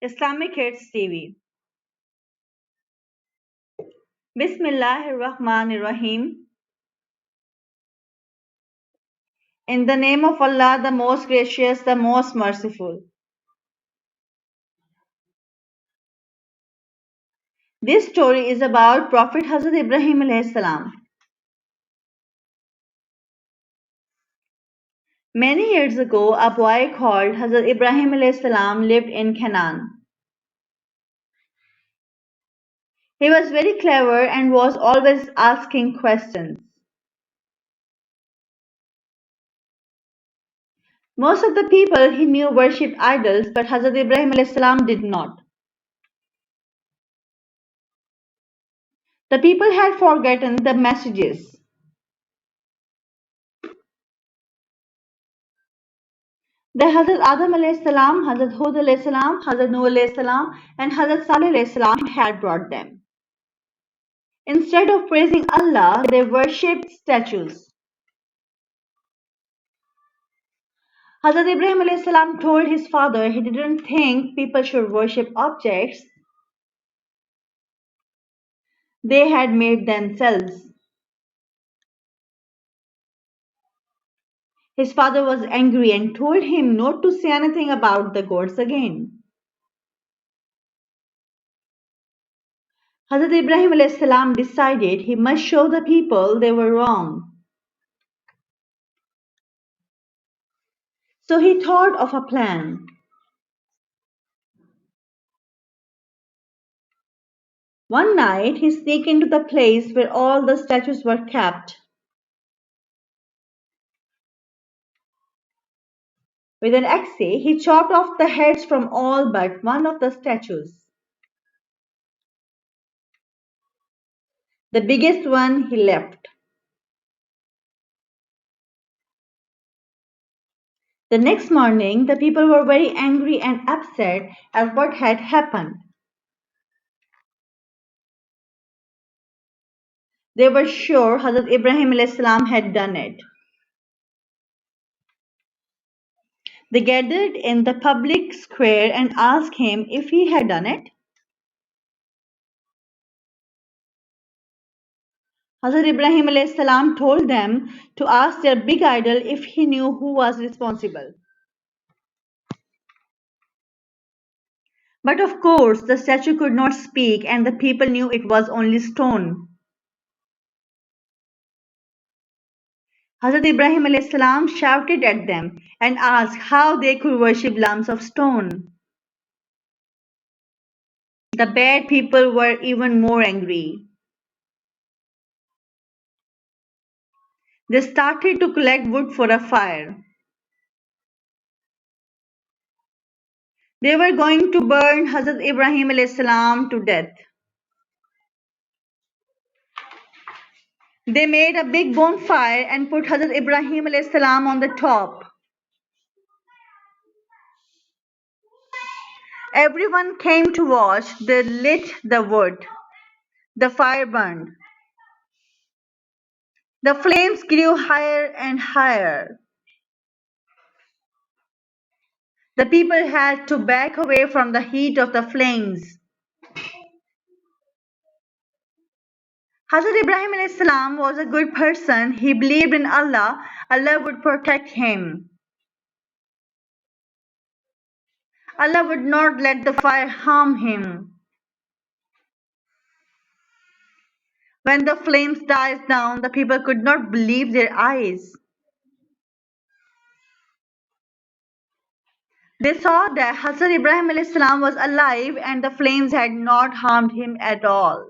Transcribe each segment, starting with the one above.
Islamic Hits TV. Bismillahirrahmanirrahim. In the name of Allah, the most gracious, the most merciful. This story is about Prophet Hazrat Ibrahim alayhi salam. Many years ago, a boy called Hazrat Ibrahim alayhi salam lived in Canaan. He was very clever and was always asking questions. Most of the people he knew worshipped idols, but Hazrat Ibrahim alayhi salam did not. The people had forgotten the messages. The Hazrat Adam alayhi salam, Hazrat Hud alayhi salam, Hazrat Nuh alayhi salam, and Hazrat Salih alayhi salam had brought them. Instead of praising Allah, they worshipped statues. Hazrat Ibrahim alayhi salam told his father he didn't think people should worship objects they had made themselves. His father was angry and told him not to say anything about the gods again. Hazrat Ibrahim alayhi salam decided he must show the people they were wrong. So he thought of a plan. One night he sneaked into the place where all the statues were kept. With an axe, he chopped off the heads from all but one of the statues. The biggest one he left. The next morning, the people were very angry and upset at what had happened. They were sure Hazrat Ibrahim alayhis salam had done it. They gathered in the public square and asked him if he had done it. Hazrat Ibrahim alayhis salam told them to ask their big idol if he knew who was responsible. But of course, the statue could not speak, and the people knew it was only stone. Hazrat Ibrahim alayhis salam shouted at them and asked how they could worship lumps of stone. The bad people were even more angry. They started to collect wood for a fire. They were going to burn Hazrat Ibrahim alayhis salam to death. They made a big bonfire and put Hazrat Ibrahim alayhis salam on the top. Everyone came to watch. They lit the wood. The fire burned. The flames grew higher and higher. The people had to back away from the heat of the flames. Hazrat Ibrahim alayhis salam was a good person. He believed in Allah. Allah would protect him. Allah would not let the fire harm him. When the flames died down, the people could not believe their eyes. They saw that Hazrat Ibrahim alayhis salam was alive and the flames had not harmed him at all.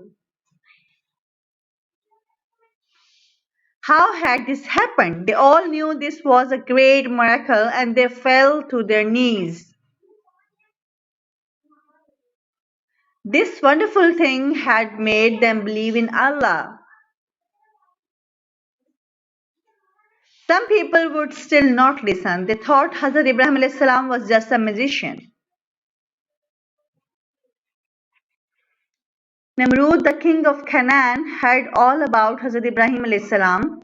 How had this happened? They all knew this was a great miracle and they fell to their knees. This wonderful thing had made them believe in Allah. Some people would still not listen. They thought Hazrat Ibrahim alayhis salam was just a magician. Namrud, the king of Canaan, heard all about Hazrat Ibrahim alayhis salam.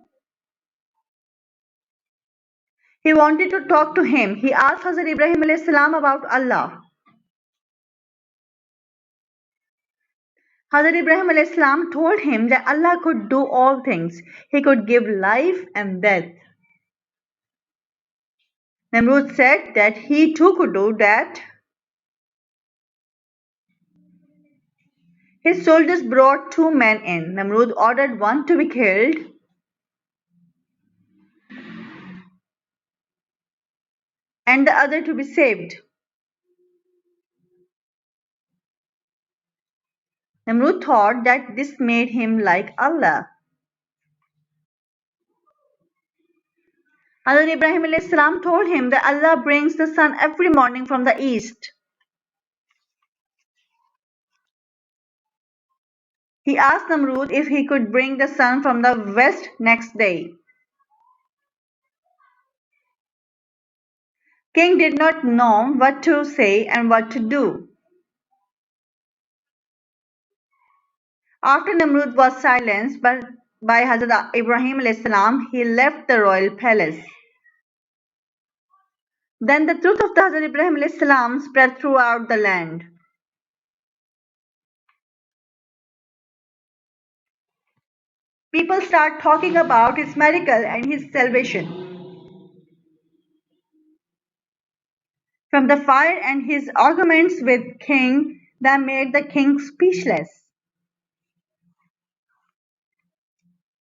He wanted to talk to him. He asked Hazrat Ibrahim alayhis salam about Allah. Hazrat Ibrahim alayhis salam told him that Allah could do all things. He could give life and death. Namrud said that he too could do that. His soldiers brought two men in. Namrud ordered one to be killed and the other to be saved. Namrud thought that this made him like Allah. Hazrat Ibrahim alayhis salam told him that Allah brings the sun every morning from the east. He asked Namrud if he could bring the sun from the west next day. King did not know what to say and what to do. After Namrud was silenced by Hazrat Ibrahim alayhis salam, he left the royal palace. Then the truth of the Hazrat Ibrahim alayhis salam spread throughout the land. People start talking about his miracle and his salvation. From the fire and his arguments with king that made the king speechless.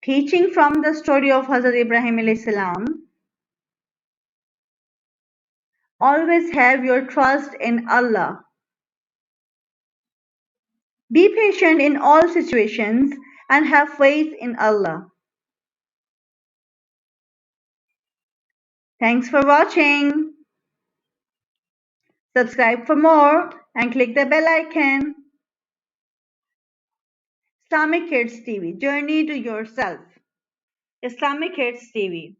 Teaching from the story of Hazrat Ibrahim alayhis salam, always have your trust in Allah. Be patient in all situations and have faith in Allah. Thanks for watching. Subscribe for more and click the bell icon. Islamic Kids TV, Journey to Yourself. Islamic Kids TV.